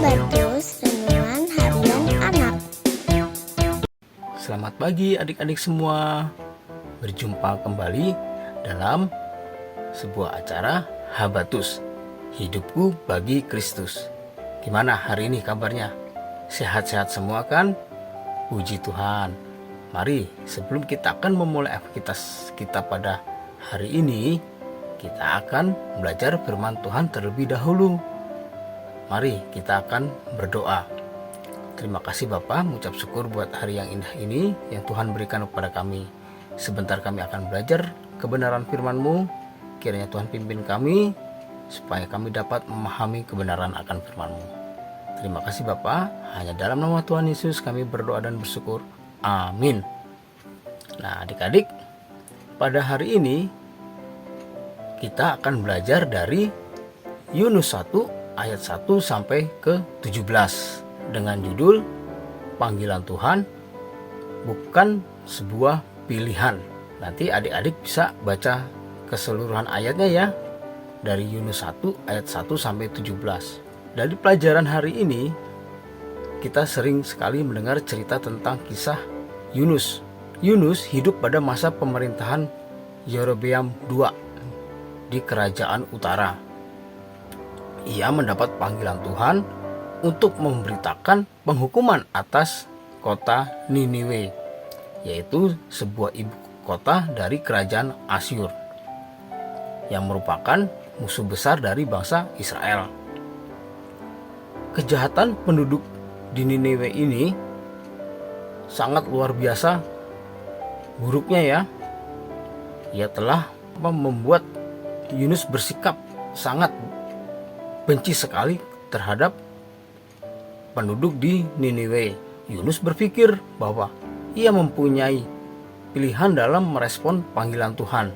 Sahabat Terus Renungan Harian Anak. Selamat pagi adik-adik semua. Berjumpa kembali dalam sebuah acara Habatus, Hidupku Bagi Kristus. Gimana hari ini kabarnya? Sehat-sehat semua kan? Puji Tuhan. Mari sebelum kita akan memulai aktivitas kita pada hari ini, kita akan belajar firman Tuhan terlebih dahulu. Mari kita akan berdoa. Terima kasih Bapa, mengucap syukur buat hari yang indah ini yang Tuhan berikan kepada kami. Sebentar kami akan belajar kebenaran firman-Mu. Kiranya Tuhan pimpin kami supaya kami dapat memahami kebenaran akan firman-Mu. Terima kasih Bapa, hanya dalam nama Tuhan Yesus kami berdoa dan bersyukur. Amin. Nah adik-adik, pada hari ini kita akan belajar dari Yunus 1 ayat 1 sampai ke 17 dengan judul Panggilan Tuhan Bukan Sebuah Pilihan. Nanti adik-adik bisa baca keseluruhan ayatnya ya, dari Yunus 1 ayat 1 sampai 17. Dari pelajaran hari ini kita sering sekali mendengar cerita tentang kisah Yunus. Yunus hidup pada masa pemerintahan Yerobeam II di kerajaan utara. Ia mendapat panggilan Tuhan untuk memberitakan penghukuman atas kota Niniwe, yaitu sebuah ibu kota dari kerajaan Asyur yang merupakan musuh besar dari bangsa Israel. Kejahatan penduduk di Niniwe ini sangat luar biasa buruknya ya. Ia telah membuat Yunus bersikap sangat benci sekali terhadap penduduk di Niniwe. Yunus berpikir bahwa ia mempunyai pilihan dalam merespon panggilan Tuhan.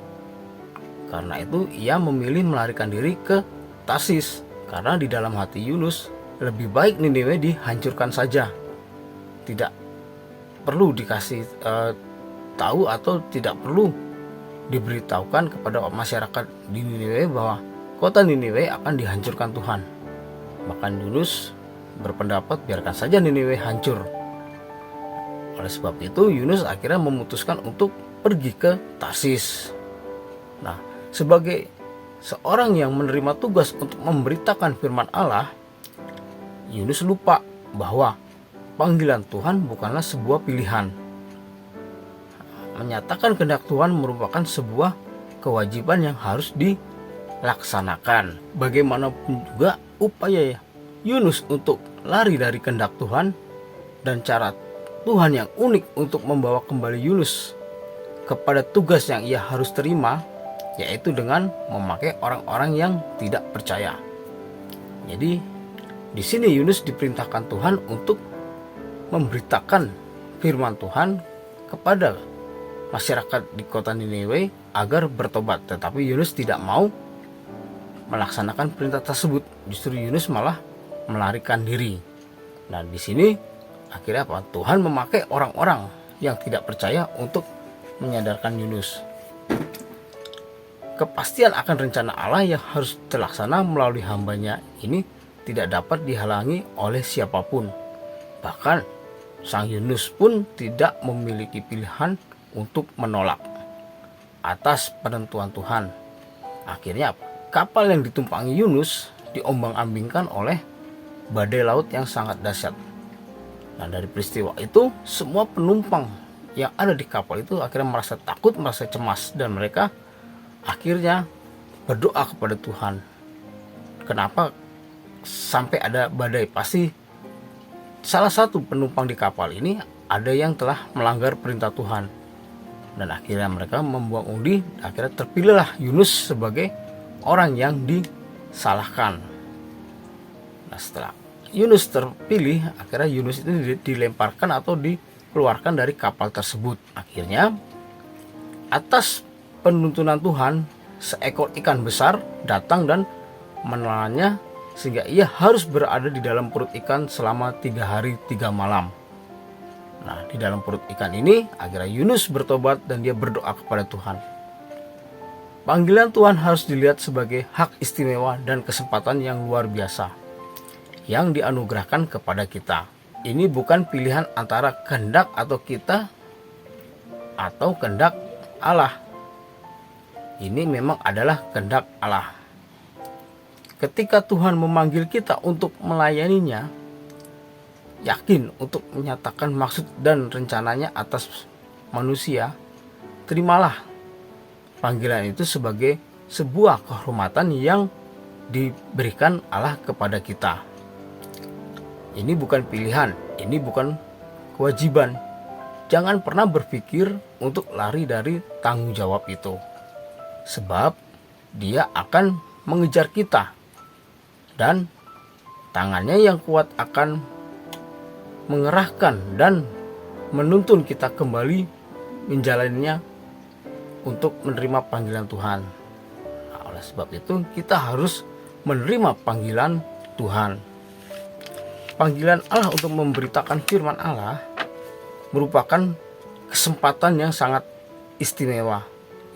Karena itu ia memilih melarikan diri ke Tarsis. Karena di dalam hati Yunus lebih baik Niniwe dihancurkan saja. Tidak perlu dikasih tahu atau tidak perlu diberitahukan kepada masyarakat di Niniwe bahwa kota Niniwe akan dihancurkan Tuhan. Bahkan Yunus berpendapat biarkan saja Niniwe hancur. Oleh sebab itu Yunus akhirnya memutuskan untuk pergi ke Tarsis. Nah, sebagai seorang yang menerima tugas untuk memberitakan firman Allah, Yunus lupa bahwa panggilan Tuhan bukanlah sebuah pilihan. Menyatakan kehendak Tuhan merupakan sebuah kewajiban yang harus dilaksanakan. Bagaimanapun juga upaya Yunus untuk lari dari kehendak Tuhan dan cara Tuhan yang unik untuk membawa kembali Yunus kepada tugas yang ia harus terima, yaitu dengan memakai orang-orang yang tidak percaya. Jadi di sini Yunus diperintahkan Tuhan untuk memberitakan firman Tuhan kepada masyarakat di kota Niniwe agar bertobat, tetapi Yunus tidak mau melaksanakan perintah tersebut. Justru Yunus malah melarikan diri. Nah, di sini akhirnya apa? Tuhan memakai orang-orang yang tidak percaya untuk menyadarkan Yunus. Kepastian akan rencana Allah yang harus terlaksana melalui hambanya ini tidak dapat dihalangi oleh siapapun. Bahkan sang Yunus pun tidak memiliki pilihan untuk menolak atas penentuan Tuhan. Akhirnya kapal yang ditumpangi Yunus diombang-ambingkan oleh badai laut yang sangat dahsyat. Nah, dari peristiwa itu semua penumpang yang ada di kapal itu akhirnya merasa takut, merasa cemas, dan mereka akhirnya berdoa kepada Tuhan. Kenapa sampai ada badai? Pasti salah satu penumpang di kapal ini ada yang telah melanggar perintah Tuhan. Dan akhirnya mereka membuang undi. Akhirnya terpilihlah Yunus sebagai orang yang disalahkan. Nah, setelah Yunus terpilih, akhirnya Yunus itu dilemparkan atau dikeluarkan dari kapal tersebut. Akhirnya atas penuntunan Tuhan, seekor ikan besar datang dan menelannya, sehingga ia harus berada di dalam perut ikan selama 3 hari 3 malam. Nah, di dalam perut ikan ini akhirnya Yunus bertobat dan dia berdoa kepada Tuhan. Panggilan Tuhan harus dilihat sebagai hak istimewa dan kesempatan yang luar biasa. yang dianugerahkan kepada kita. Ini bukan pilihan antara kehendak atau kita atau kehendak Allah. Ini memang adalah kehendak Allah. Ketika Tuhan memanggil kita untuk melayaninya, yakin untuk menyatakan maksud dan rencananya atas manusia, terimalah panggilan itu sebagai sebuah kehormatan yang diberikan Allah kepada kita. Ini bukan pilihan, ini bukan kewajiban. Jangan pernah berpikir untuk lari dari tanggung jawab itu, sebab Dia akan mengejar kita, dan tangannya yang kuat akan mengerahkan dan menuntun kita kembali menjalaninya untuk menerima panggilan Tuhan. Nah, oleh sebab itu kita harus menerima panggilan Tuhan. Panggilan Allah untuk memberitakan firman Allah merupakan kesempatan yang sangat istimewa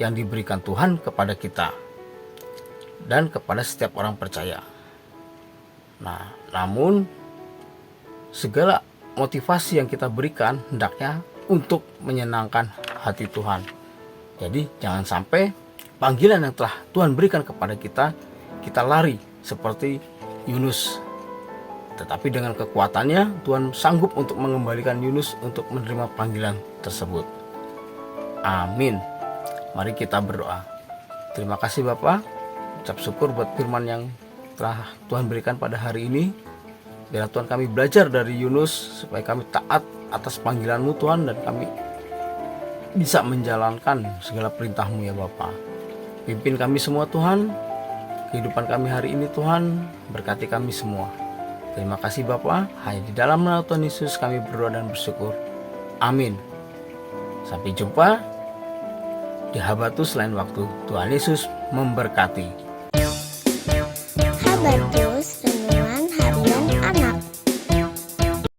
yang diberikan Tuhan kepada kita dan kepada setiap orang percaya. Nah, namun segala motivasi yang kita berikan hendaknya untuk menyenangkan hati Tuhan. Jadi jangan sampai panggilan yang telah Tuhan berikan kepada kita, kita lari seperti Yunus. Tetapi dengan kekuatannya Tuhan sanggup untuk mengembalikan Yunus untuk menerima panggilan tersebut. Amin. Mari kita berdoa. Terima kasih Bapa. Ucap syukur buat firman yang telah Tuhan berikan pada hari ini. Biar Tuhan kami belajar dari Yunus supaya kami taat atas panggilan-Mu Tuhan, dan kami bisa menjalankan segala perintah-Mu ya Bapa. Pimpin kami semua Tuhan. Kehidupan kami hari ini Tuhan, berkati kami semua. Terima kasih Bapa. Hanya di dalam nama Tuhan Yesus kami berdoa dan bersyukur. Amin. Sampai jumpa di Habatus lain waktu. Tuhan Yesus memberkati.